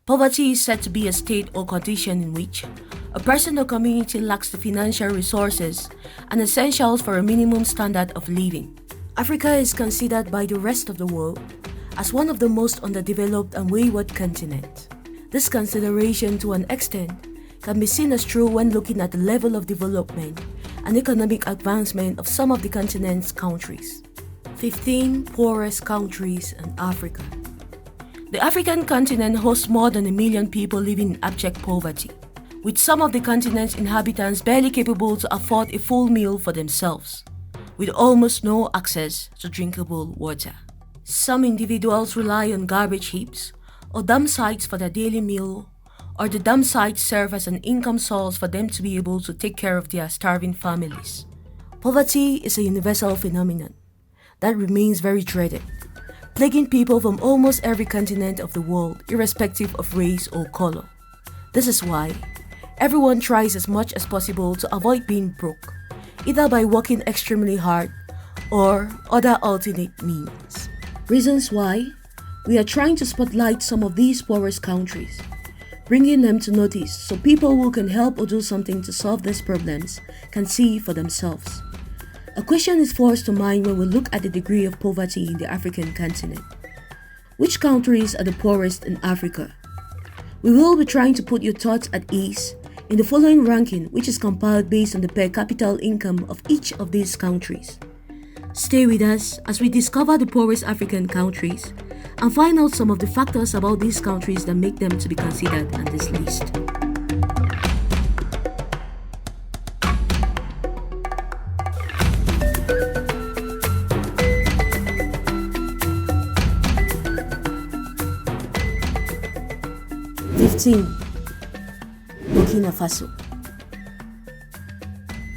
Poverty is said to be a state or condition in which a person or community lacks the financial resources and essentials for a minimum standard of living. Africa is considered by the rest of the world as one of the most underdeveloped and wayward continents. This consideration, to an extent, can be seen as true when looking at the level of development and economic advancement of some of the continent's countries. 15 poorest countries in Africa. The African continent hosts more than 1 million people living in abject poverty, with some of the continent's inhabitants barely capable to afford a full meal for themselves, with almost no access to drinkable water. Some individuals rely on garbage heaps or dump sites for their daily meal, or the dump sites serve as an income source for them to be able to take care of their starving families. Poverty is a universal phenomenon that remains very dreaded, plaguing people from almost every continent of the world, irrespective of race or color. This is why everyone tries as much as possible to avoid being broke, either by working extremely hard or other alternate means. Reasons why we are trying to spotlight some of these poorest countries, bringing them to notice so people who can help or do something to solve these problems can see for themselves. A question is forced to mind when we look at the degree of poverty in the African continent. Which countries are the poorest in Africa? We will be trying to put your thoughts at ease in the following ranking, which is compiled based on the per capita income of each of these countries. Stay with us as we discover the poorest African countries and find out some of the factors about these countries that make them to be considered on this list. Burkina Faso.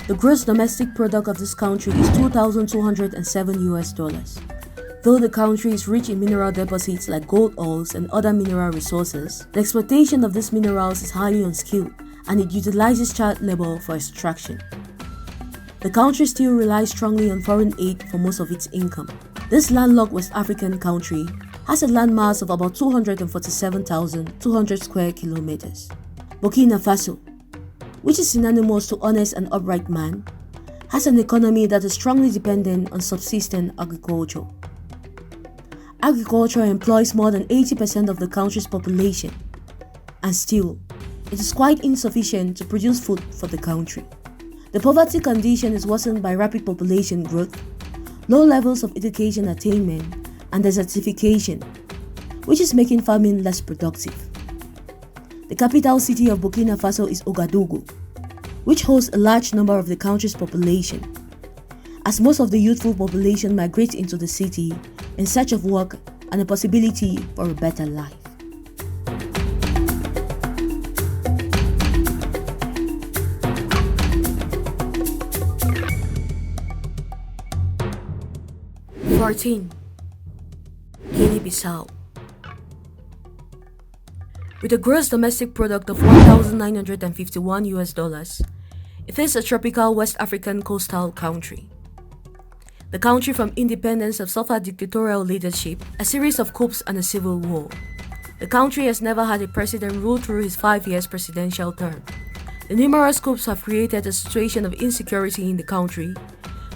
The gross domestic product of this country is $2,207. Though the country is rich in mineral deposits like gold ores and other mineral resources, the exploitation of these minerals is highly unskilled and it utilizes child labor for extraction. The country still relies strongly on foreign aid for most of its income. This landlocked West African country has a landmass of about 247,200 square kilometers. Burkina Faso, which is synonymous to honest and upright man, has an economy that is strongly dependent on subsistence agriculture. Agriculture employs more than 80% of the country's population, and still, it is quite insufficient to produce food for the country. The poverty condition is worsened by rapid population growth, low levels of education attainment, and desertification, which is making farming less productive. The capital city of Burkina Faso is Ouagadougou, which hosts a large number of the country's population, as most of the youthful population migrates into the city in search of work and a possibility for a better life. Guinea-Bissau. With a gross domestic product of $1,951, it is a tropical West African coastal country. The country from independence have suffered dictatorial leadership, a series of coups and a civil war. The country has never had a president rule through his 5-year presidential term. The numerous coups have created a situation of insecurity in the country,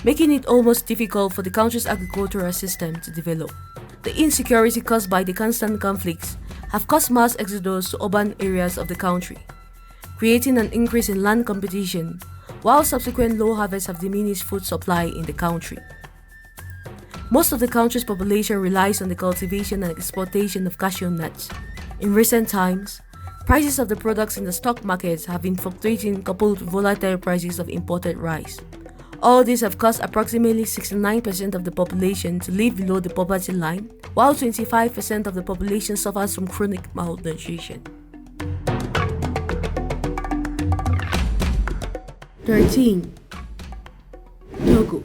making it almost difficult for the country's agricultural system to develop. The insecurity caused by the constant conflicts have caused mass exodus to urban areas of the country, creating an increase in land competition, while subsequent low harvests have diminished food supply in the country. Most of the country's population relies on the cultivation and exploitation of cashew nuts. In recent times, prices of the products in the stock markets have been fluctuating, coupled with volatile prices of imported rice. All these have caused approximately 69% of the population to live below the poverty line, while 25% of the population suffers from chronic malnutrition. 13. Togo.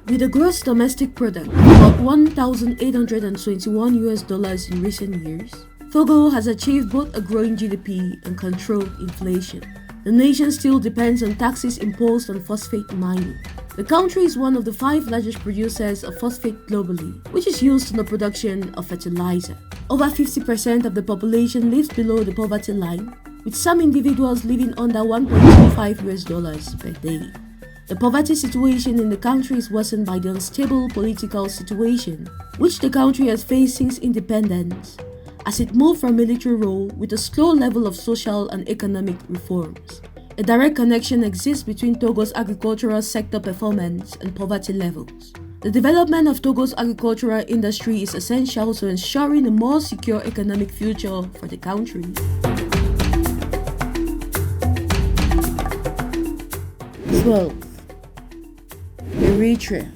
With a gross domestic product of about $1,821 in recent years, Togo has achieved both a growing GDP and controlled inflation. The nation still depends on taxes imposed on phosphate mining. The country is one of the 5 largest producers of phosphate globally, which is used in the production of fertilizer. Over 50% of the population lives below the poverty line, with some individuals living under $1.25 per day. The poverty situation in the country is worsened by the unstable political situation, which the country has faced since independence, as it moved from military rule with a slow level of social and economic reforms. A direct connection exists between Togo's agricultural sector performance and poverty levels. The development of Togo's agricultural industry is essential to ensuring a more secure economic future for the country. Eritrea.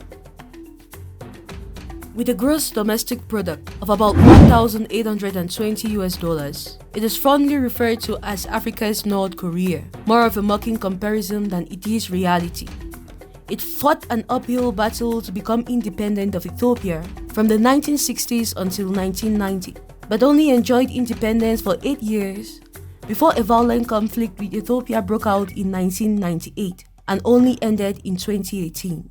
With a gross domestic product of about $1,820, it is fondly referred to as Africa's North Korea, more of a mocking comparison than it is reality. It fought an uphill battle to become independent of Ethiopia from the 1960s until 1990, but only enjoyed independence for 8 years before a violent conflict with Ethiopia broke out in 1998 and only ended in 2018.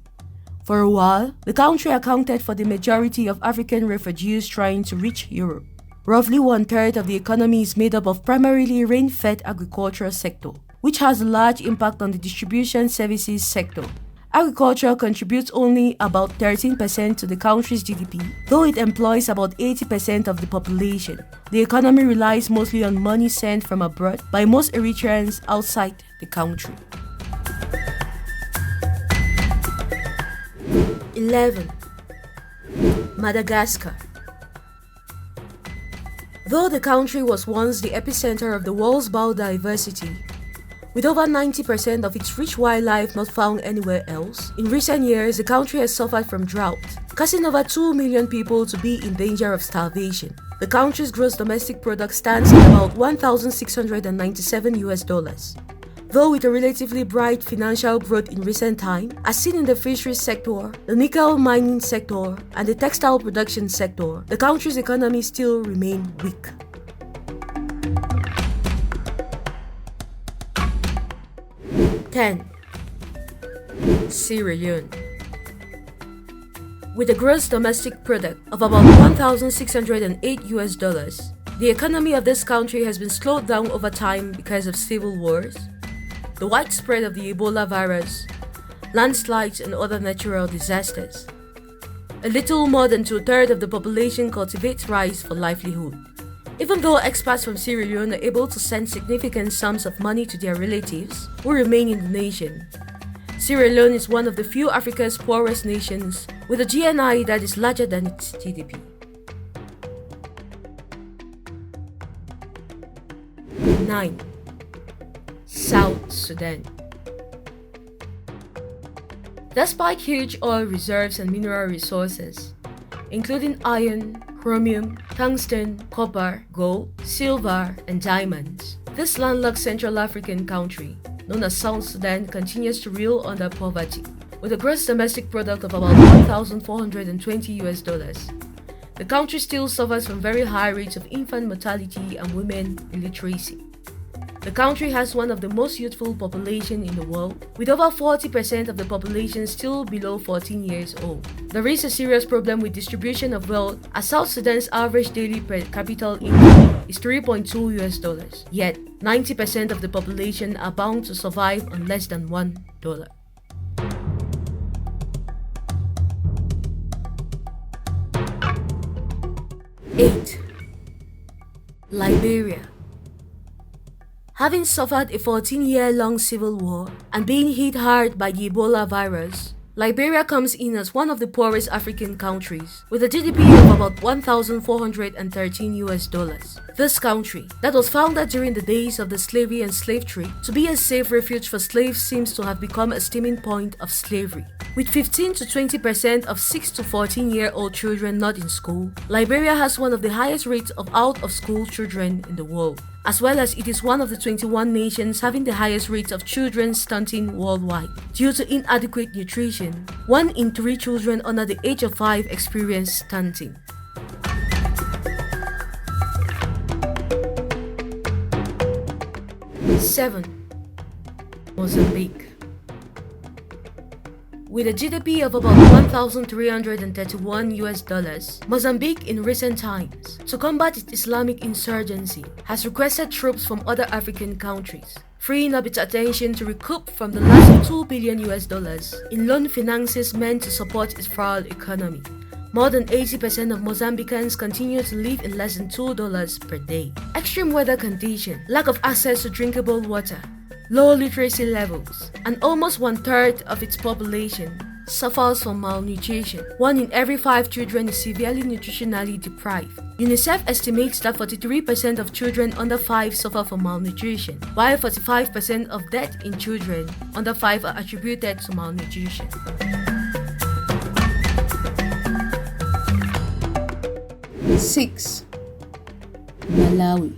For a while, the country accounted for the majority of African refugees trying to reach Europe. Roughly 1/3 of the economy is made up of primarily rain-fed agricultural sector, which has a large impact on the distribution services sector. Agriculture contributes only about 13% to the country's GDP, though it employs about 80% of the population. The economy relies mostly on money sent from abroad by most Eritreans outside the country. 11. Madagascar. Though the country was once the epicenter of the world's biodiversity, with over 90% of its rich wildlife not found anywhere else, in recent years the country has suffered from drought, causing over 2 million people to be in danger of starvation. The country's gross domestic product stands at about $1,697. Though with a relatively bright financial growth in recent time, as seen in the fisheries sector, the nickel mining sector, and the textile production sector, the country's economy still remains weak. 10. Sierra Leone. With a gross domestic product of about $1,608, the economy of this country has been slowed down over time because of civil wars, the widespread of the Ebola virus, landslides, and other natural disasters. A little more than 2/3 of the population cultivates rice for livelihood. Even though expats from Sierra Leone are able to send significant sums of money to their relatives who remain in the nation, Sierra Leone is one of the few Africa's poorest nations with a GNI that is larger than its GDP. 9. South Sudan. Despite huge oil reserves and mineral resources, including iron, chromium, tungsten, copper, gold, silver, and diamonds, this landlocked Central African country, known as South Sudan, continues to reel under poverty. With a gross domestic product of about $1,420, the country still suffers from very high rates of infant mortality and women illiteracy. The country has one of the most youthful populations in the world, with over 40% of the population still below 14 years old. There is a serious problem with distribution of wealth, as South Sudan's average daily per capita income is $3.2, yet 90% of the population are bound to survive on less than $1. 8. Liberia. Having suffered a 14-year-long civil war and being hit hard by the Ebola virus, Liberia comes in as one of the poorest African countries, with a GDP of about $1,413. This country, that was founded during the days of the slavery and slave trade to be a safe refuge for slaves, seems to have become a steaming point of slavery. With 15 to 20% of 6 to 14-year-old children not in school, Liberia has one of the highest rates of out-of-school children in the world, as well as it is one of the 21 nations having the highest rates of children stunting worldwide. Due to inadequate nutrition, 1 in 3 children under the age of 5 experience stunting. 7. Mozambique. With a GDP of about 1,331 US dollars, Mozambique in recent times, to combat its Islamic insurgency, has requested troops from other African countries, freeing up its attention to recoup from the loss of 2 billion US dollars in loan finances meant to support its frail economy. More than 80% of Mozambicans continue to live in less than $2 per day. Extreme weather conditions, lack of access to drinkable water, low literacy levels, and almost one-third of its population suffers from malnutrition. 1 in every 5 children is severely nutritionally deprived. UNICEF estimates that 43% of children under 5 suffer from malnutrition, while 45% of deaths in children under 5 are attributed to malnutrition. Six. Malawi.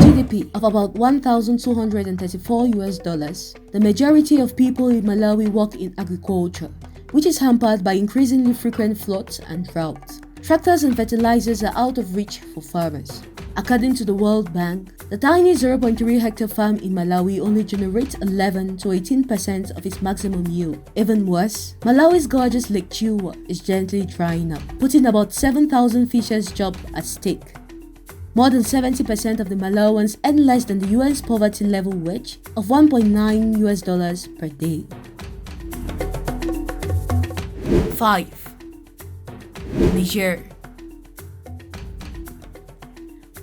GDP of about 1,234 US dollars, the majority of people in Malawi work in agriculture, which is hampered by increasingly frequent floods and droughts. Tractors and fertilizers are out of reach for farmers. According to the World Bank, the tiny 0.3 hectare farm in Malawi only generates 11 to 18% of its maximum yield. Even worse, Malawi's gorgeous Lake Chiuwa is gently drying up, putting about 7,000 fishers' jobs at stake. More than 70% of the Malawans earn less than the UN's poverty level wage of 1.9 US dollars per day. 5. Niger.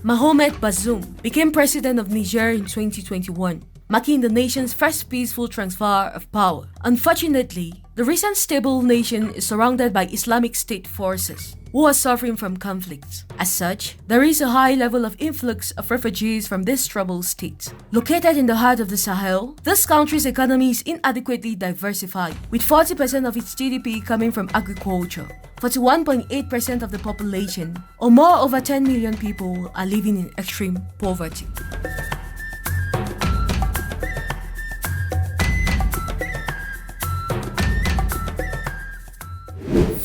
Mohamed Bazoum became president of Niger in 2021, marking the nation's first peaceful transfer of power. Unfortunately, the recent stable nation is surrounded by Islamic State forces who are suffering from conflicts. As such, there is a high level of influx of refugees from this troubled state. Located in the heart of the Sahel, this country's economy is inadequately diversified, with 40% of its GDP coming from agriculture. 41.8% of the population, or more over 10 million people, are living in extreme poverty.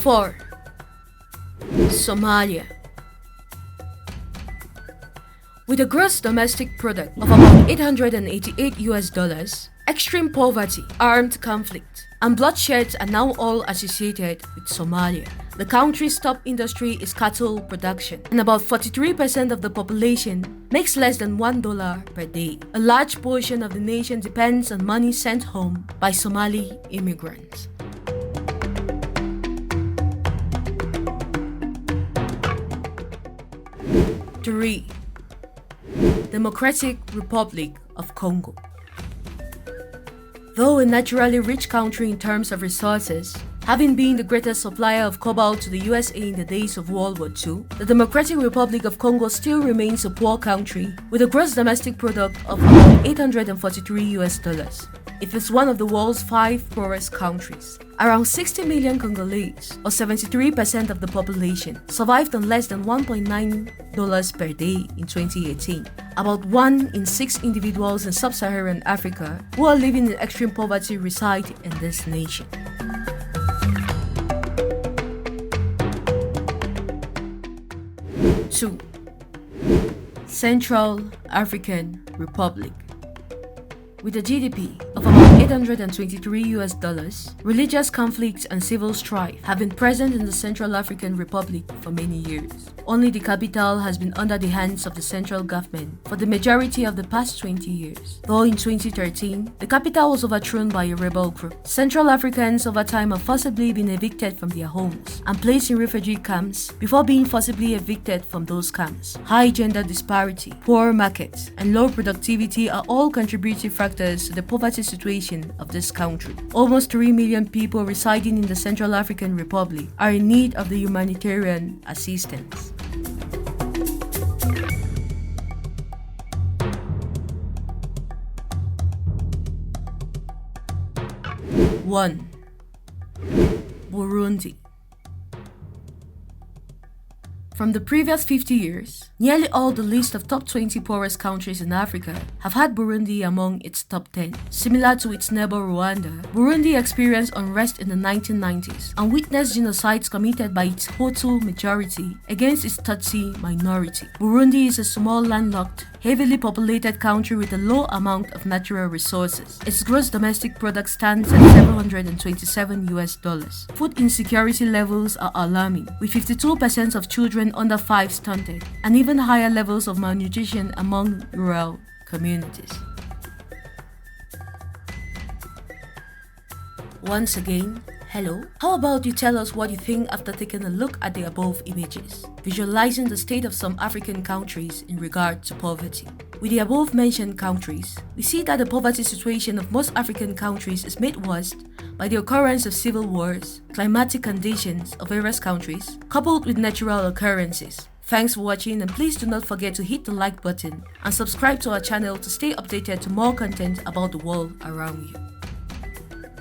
Four. Somalia. With a gross domestic product of about 888 US dollars, extreme poverty, armed conflict, and bloodshed are now all associated with Somalia. The country's top industry is cattle production, and about 43% of the population makes less than $1 per day. A large portion of the nation depends on money sent home by Somali immigrants. 3. Democratic Republic of Congo. Though a naturally rich country in terms of resources, having been the greatest supplier of cobalt to the USA in the days of World War II, the Democratic Republic of Congo still remains a poor country with a gross domestic product of about 843 US dollars. It is one of the world's 5 poorest countries. Around 60 million Congolese, or 73% of the population, survived on less than $1.9 per day in 2018. About 1 in 6 individuals in sub-Saharan Africa who are living in extreme poverty reside in this nation. Two. Central African Republic. With a GDP of about 823 US dollars, religious conflicts and civil strife have been present in the Central African Republic for many years. Only the capital has been under the hands of the central government for the majority of the past 20 years. Though in 2013, the capital was overthrown by a rebel group. Central Africans over time have forcibly been evicted from their homes and placed in refugee camps before being forcibly evicted from those camps. High gender disparity, poor markets, and low productivity are all contributing factors to the poverty situation of this country. Almost 3 million people residing in the Central African Republic are in need of the humanitarian assistance. 1. Burundi. From the previous 50 years, nearly all the list of top 20 poorest countries in Africa have had Burundi among its top 10. Similar to its neighbor Rwanda, Burundi experienced unrest in the 1990s and witnessed genocides committed by its Hutu majority against its Tutsi minority. Burundi is a small landlocked, heavily populated country with a low amount of natural resources. Its gross domestic product stands at $727. Food insecurity levels are alarming, with 52% of children under 5 stunted, and even higher levels of malnutrition among rural communities. Once again, hello. How about you tell us what you think after taking a look at the above images, visualizing the state of some African countries in regard to poverty. With the above mentioned countries, we see that the poverty situation of most African countries is made worse by the occurrence of civil wars, climatic conditions of various countries, coupled with natural occurrences. Thanks for watching, and please do not forget to hit the like button and subscribe to our channel to stay updated to more content about the world around you.